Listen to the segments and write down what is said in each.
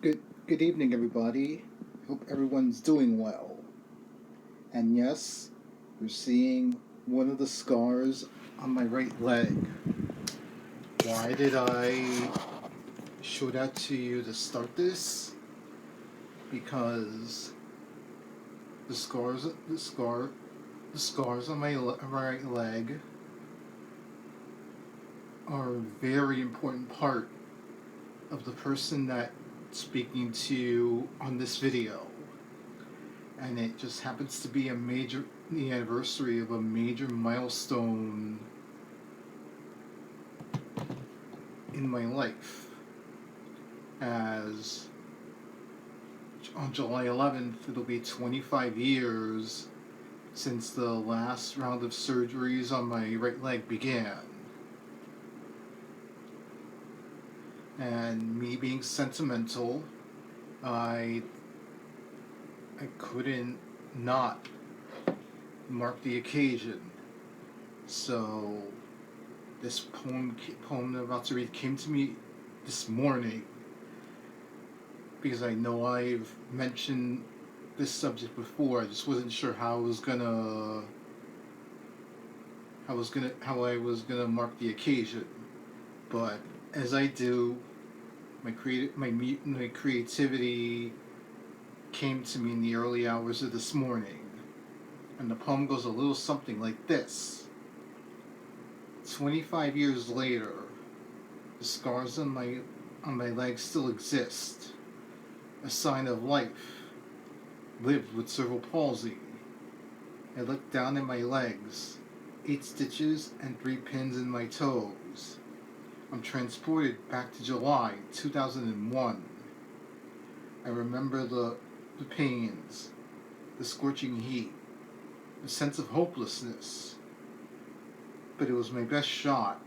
Good evening, everybody. Hope everyone's doing well. And yes, you're seeing one of the scars on my right leg. Why did I show that to you to start this? Because the scars, the scars on my right leg are a very important part of the person that speaking to you on this video. And it just happens to be the anniversary of a major milestone in my life. As on July 11th, it'll be 25 years since the last round of surgeries on my right leg began. And me being sentimental, I couldn't not mark the occasion. So this poem I'm about to read came to me this morning because I know I've mentioned this subject before. I just wasn't sure how I was gonna mark the occasion. But as I do, my creativity came to me in the early hours of this morning. And the poem goes a little something like this. 25 years later, the scars on my legs still exist. A sign of life. Lived with cerebral palsy. I looked down at my legs. 8 stitches and 3 pins in my toes. I'm transported back to July 2001. I remember the pains, the scorching heat, the sense of hopelessness. But it was my best shot,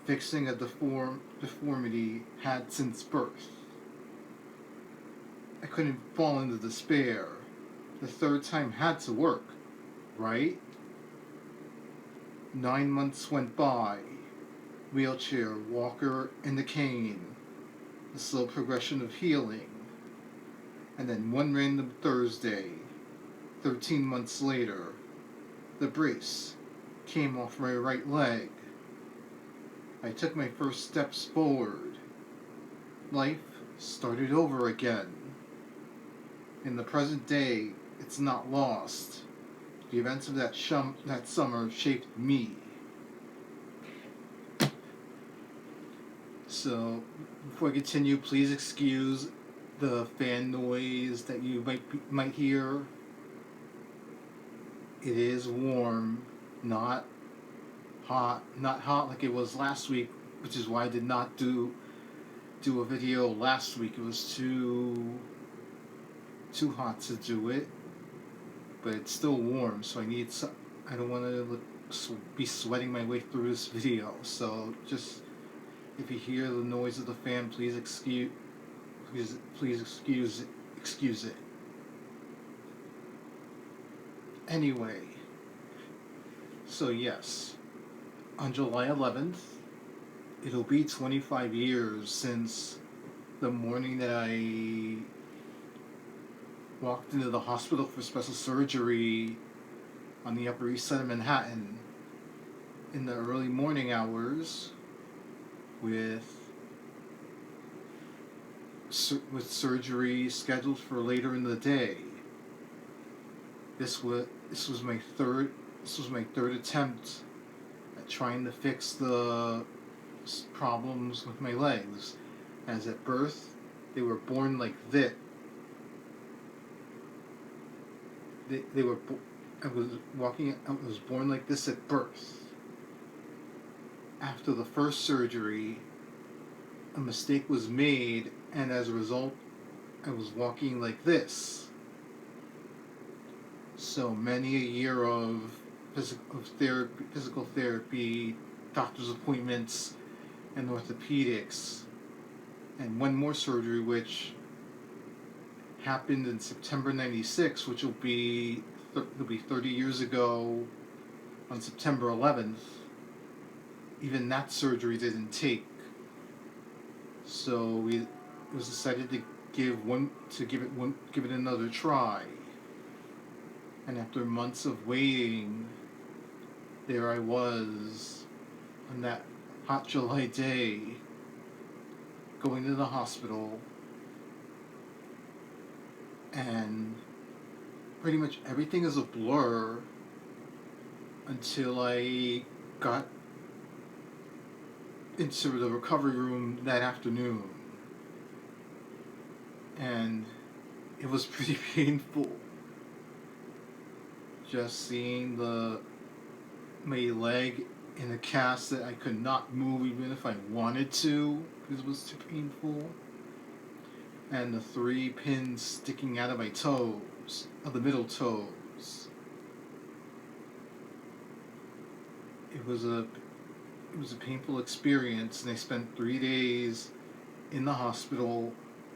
fixing a deformity had since birth. I couldn't fall into despair. The third time had to work, right? 9 months went by. Wheelchair, walker, and the cane. The slow progression of healing. And then one random Thursday, 13 months later, the brace came off my right leg. I took my first steps forward. Life started over again. In the present day, it's not lost. The events of that summer shaped me. So, before I continue, please excuse the fan noise that you might hear. It is warm, not hot like it was last week, which is why I did not do a video last week. It was too hot to do it, but it's still warm, so I don't want to be sweating my way through this video. So just if you hear the noise of the fan, please excuse it. Anyway, so yes, on July 11th, it'll be 25 years since the morning that I walked into the hospital for special surgery on the Upper East Side of Manhattan in the early morning hours with surgery scheduled for later in the day. This was my third attempt at trying to fix the problems with my legs, as at birth they were born like this. I was born like this at birth. After the first surgery, a mistake was made, and as a result, I was walking like this. So many a year of physical therapy, doctor's appointments, and orthopedics, and one more surgery which happened in September '96, which will be 30 years ago on September 11th. Even that surgery didn't take. So was decided to give it another try. And after months of waiting, there I was on that hot July day, going to the hospital, and pretty much everything is a blur until I got into the recovery room that afternoon. And it was pretty painful. Just seeing my leg in a cast that I could not move even if I wanted to because it was too painful. And the 3 pins sticking out of my toes, of the middle toes. It was a painful experience, and I spent 3 days in the hospital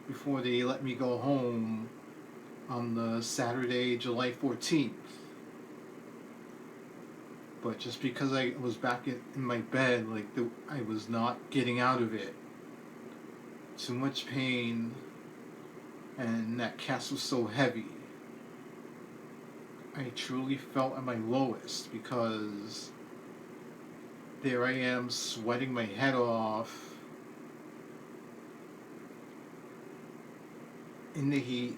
before they let me go home on the Saturday, July 14th. But just because I was back in my bed, I was not getting out of it. Too much pain, and that cast was so heavy. I truly felt at my lowest because there I am sweating my head off in the heat.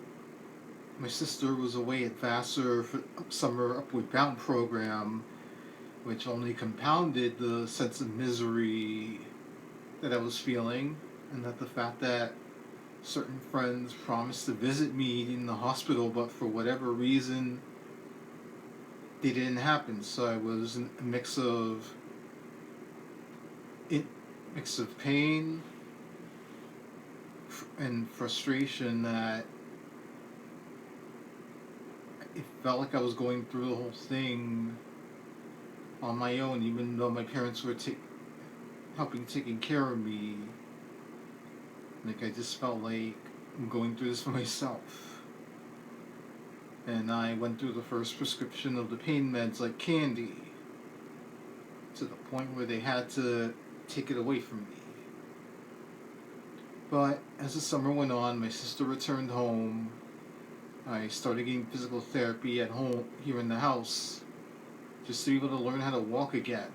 My sister was away at Vassar for summer Upward Bound program, which only compounded the sense of misery that I was feeling, and that the fact that certain friends promised to visit me in the hospital, but for whatever reason, they didn't happen. So I was in a mix of pain and frustration that it felt like I was going through the whole thing on my own, even though my parents were taking care of me. Like, I just felt like I'm going through this for myself. And I went through the first prescription of the pain meds like candy, to the point where they had to take it away from me. But as the summer went on, my sister returned home. I started getting physical therapy at home, here in the house, just to be able to learn how to walk again,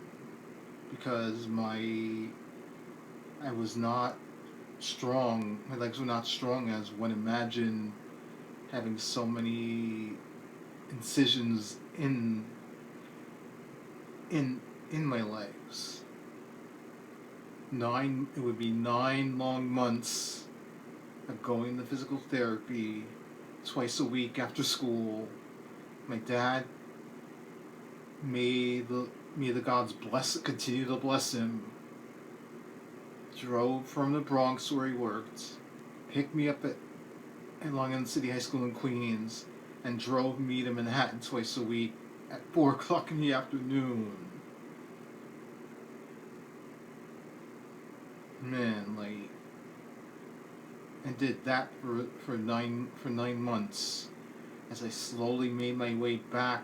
because I was not strong. My legs were not strong as one imagined, having so many incisions in my legs. It would be 9 long months of going to physical therapy twice a week after school. My dad, may the gods continue to bless him, drove from the Bronx where he worked, picked me up at Long Island City High School in Queens, and drove me to Manhattan twice a week at 4 o'clock in the afternoon. Man, and did that for 9 months, as I slowly made my way back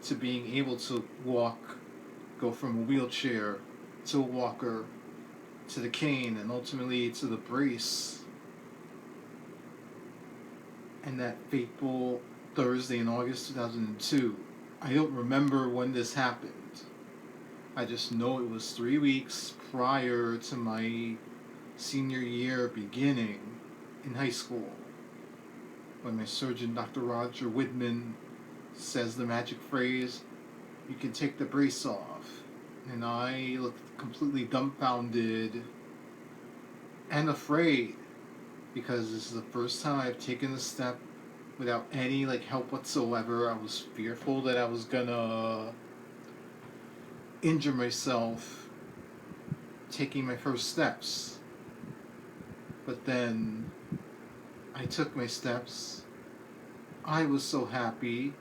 to being able to walk, go from a wheelchair to a walker, to the cane, and ultimately to the brace. And that fateful Thursday in August 2002, I don't remember when this happened. I just know it was 3 weeks prior to my senior year beginning in high school, when my surgeon, Dr. Roger Widman, says the magic phrase, "You can take the brace off." And I looked completely dumbfounded and afraid, because this is the first time I've taken a step without any help whatsoever. I was fearful that I was gonna injure myself taking my first steps. But then I took my steps. I was so happy.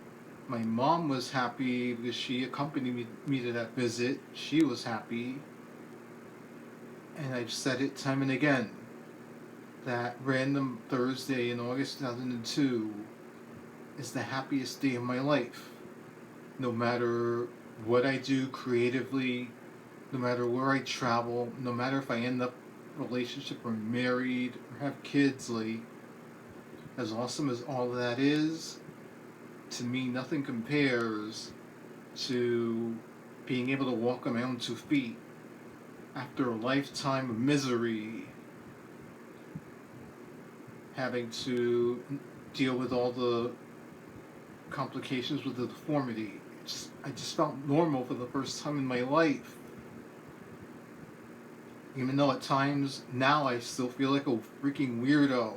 My mom was happy because she accompanied me to that visit. She was happy. And I've said it time and again, that random Thursday in August 2002 is the happiest day of my life. No matter what I do creatively, no matter where I travel, no matter if I end up relationship or married or have kids, like, as awesome as all of that is, to me nothing compares to being able to walk on my own 2 feet after a lifetime of misery, having to deal with all the complications with the deformity. I just felt normal for the first time in my life. Even though at times now I still feel like a freaking weirdo.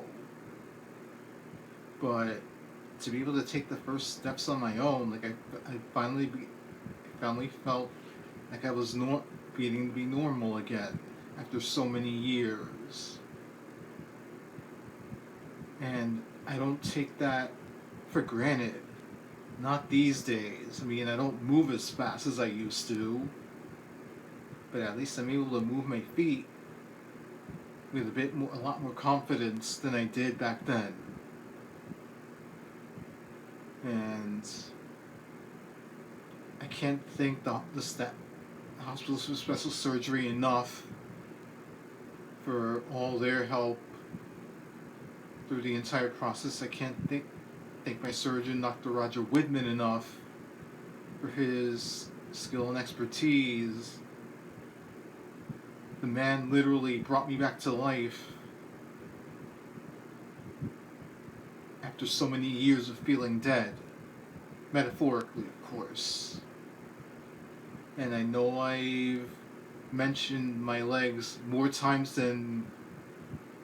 But to be able to take the first steps on my own, like I finally felt like I was beginning to be normal again after so many years. And I don't take that for granted. Not these days. I mean, I don't move as fast as I used to, but at least I'm able to move my feet with a lot more confidence than I did back then. And I can't thank the hospitals for special surgery enough for all their help through the entire process. I can't thank my surgeon, Dr. Roger Widman, enough for his skill and expertise. The man literally brought me back to life after so many years of feeling dead. Metaphorically, of course. And I know I've mentioned my legs more times than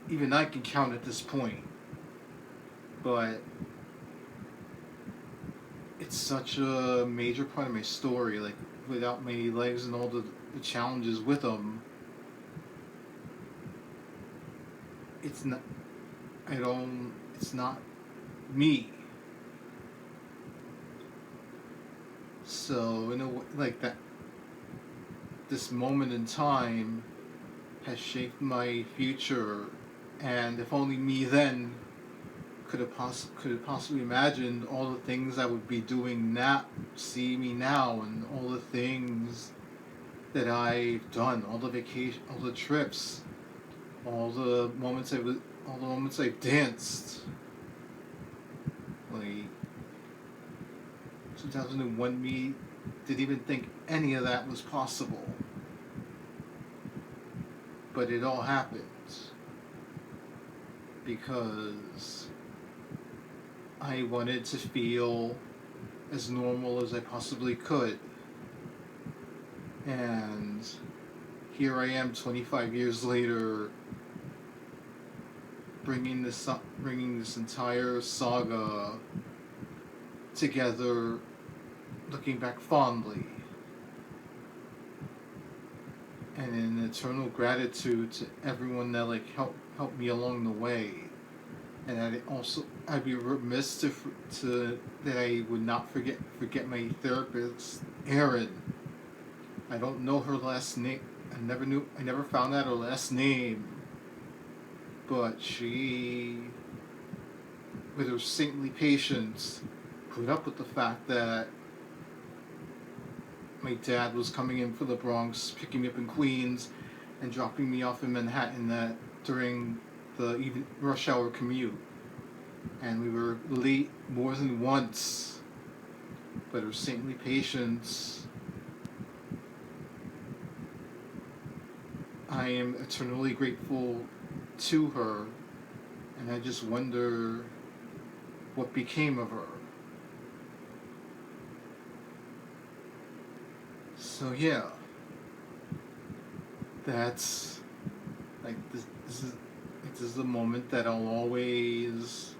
even I can count at this point. But it's such a major part of my story. Like, without my legs and all the challenges with them, it's not me. So in a way, like that, this moment in time has shaped my future, and if only me then could have possibly imagined all the things I would be doing now, see me now, and all the things that I've done, all the vacation, all the trips, all the moments I've danced. Like, 2001 me didn't even think any of that was possible. But it all happened because I wanted to feel as normal as I possibly could. And here I am 25 years later, bringing this entire saga together, looking back fondly, and in eternal gratitude to everyone that helped me along the way. And I'd be remiss that I would not forget my therapist, Erin. I don't know her last name. I never found out her last name. But she, with her saintly patience, put up with the fact that my dad was coming in from the Bronx, picking me up in Queens, and dropping me off in Manhattan during the rush hour commute. And we were late more than once, but her saintly patience, I am eternally grateful to her, and I just wonder what became of her. So yeah, that's like this is the moment that it'll always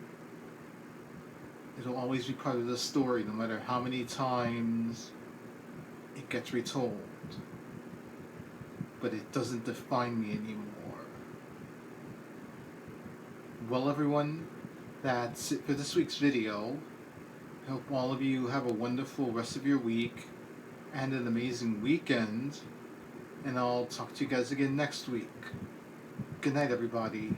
be part of the story, no matter how many times it gets retold. But it doesn't define me anymore. Well, everyone, that's it for this week's video. I hope all of you have a wonderful rest of your week and an amazing weekend. And I'll talk to you guys again next week. Good night, everybody.